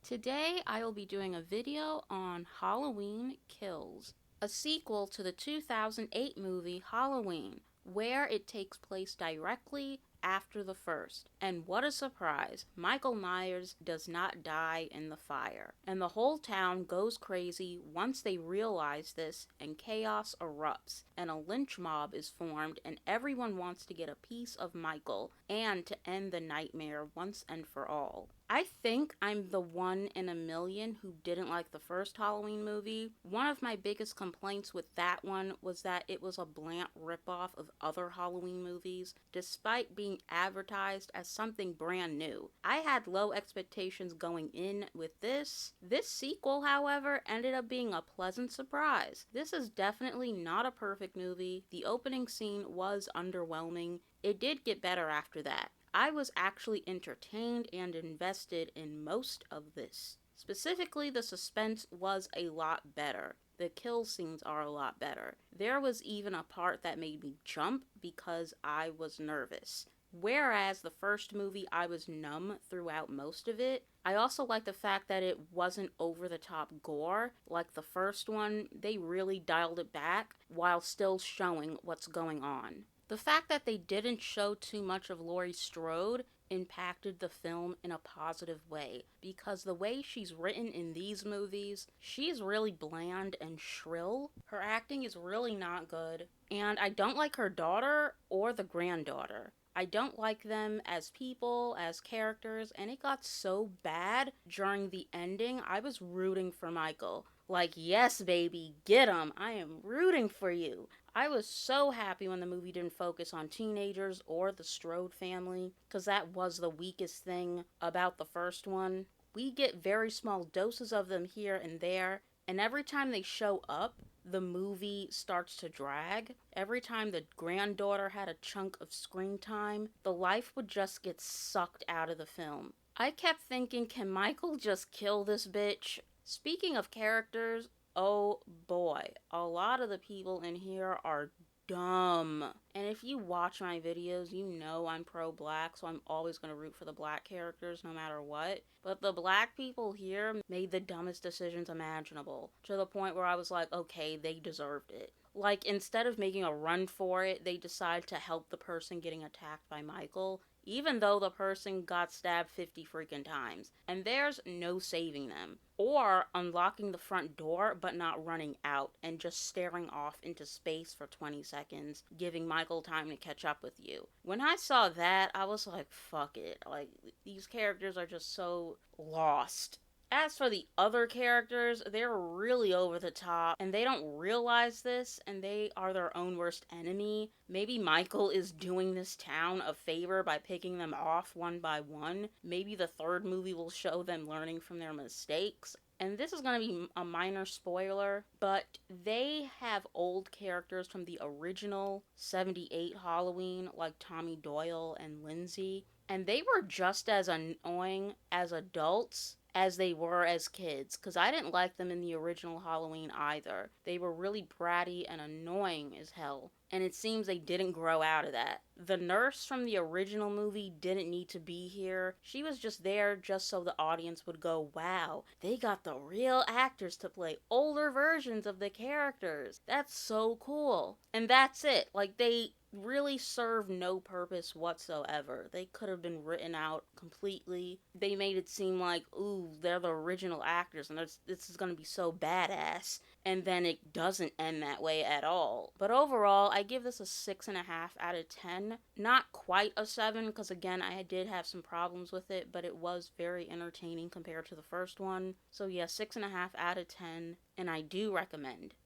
Today I will be doing a video on Halloween Kills, a sequel to the 2008 movie Halloween, where it takes place directly after the first. And what a surprise, Michael Myers does not die in the fire. And the whole town goes crazy once they realize this, and chaos erupts, and a lynch mob is formed, and everyone wants to get a piece of Michael and to end the nightmare once and for all. I think I'm the one in a million who didn't like the first Halloween movie. One of my biggest complaints with that one was that it was a bland ripoff of other Halloween movies, despite being advertised as something brand new. I had low expectations going in with this. This sequel, however, ended up being a pleasant surprise. This is definitely not a perfect movie. The opening scene was underwhelming. It did get better after that. I was actually entertained and invested in most of this. Specifically, the suspense was a lot better. The kill scenes are a lot better. There was even a part that made me jump because I was nervous. Whereas the first movie, I was numb throughout most of it. I also like the fact that it wasn't over the top gore. Like the first one, they really dialed it back while still showing what's going on. The fact that they didn't show too much of Laurie Strode impacted the film in a positive way, because the way she's written in these movies, she's really bland and shrill. Her acting is really not good, and I don't like her daughter or the granddaughter. I don't like them as people, as characters, and it got so bad during the ending. I was rooting for Michael. Like, yes, baby, get him. I am rooting for you. I was so happy when the movie didn't focus on teenagers or the Strode family, because that was the weakest thing about the first one. We get very small doses of them here and there, and every time they show up, the movie starts to drag. Every time the granddaughter had a chunk of screen time, the life would just get sucked out of the film. I kept thinking, can Michael just kill this bitch? Speaking of characters, oh boy, a lot of the people in here are dumb. And if you watch my videos, you know I'm pro black, so I'm always going to root for the black characters no matter what. But the black people here made the dumbest decisions imaginable, to the point where I was like, okay, they deserved it. Like, instead of making a run for it, they decide to help the person getting attacked by Michael, even though the person got stabbed 50 freaking times. And there's no saving them. Or unlocking the front door but not running out and just staring off into space for 20 seconds, giving Michael time to catch up with you. When I saw that, I was like, fuck it. Like, these characters are just so lost. As for the other characters, they're really over the top and they don't realize this, and they are their own worst enemy. Maybe Michael is doing this town a favor by picking them off one by one. Maybe the third movie will show them learning from their mistakes. And this is going to be a minor spoiler, but they have old characters from the original 78 Halloween, like Tommy Doyle and Lindsay, and they were just as annoying as adults as they were as kids, because I didn't like them in the original Halloween either. They were really bratty and annoying as hell, and it seems they didn't grow out of that. The nurse from the original movie didn't need to be here. She was just there just so the audience would go, wow, they got the real actors to play older versions of the characters. That's so cool. And that's it. Like, they really serve no purpose whatsoever. They could have been written out completely. They made it seem like, ooh, they're the original actors and this is gonna be so badass. And then it doesn't end that way at all. But overall, I give this a 6.5 out of 10. Not quite a 7, because again, I did have some problems with it, but it was very entertaining compared to the first one. So yeah, 6.5 out of 10, and I do recommend.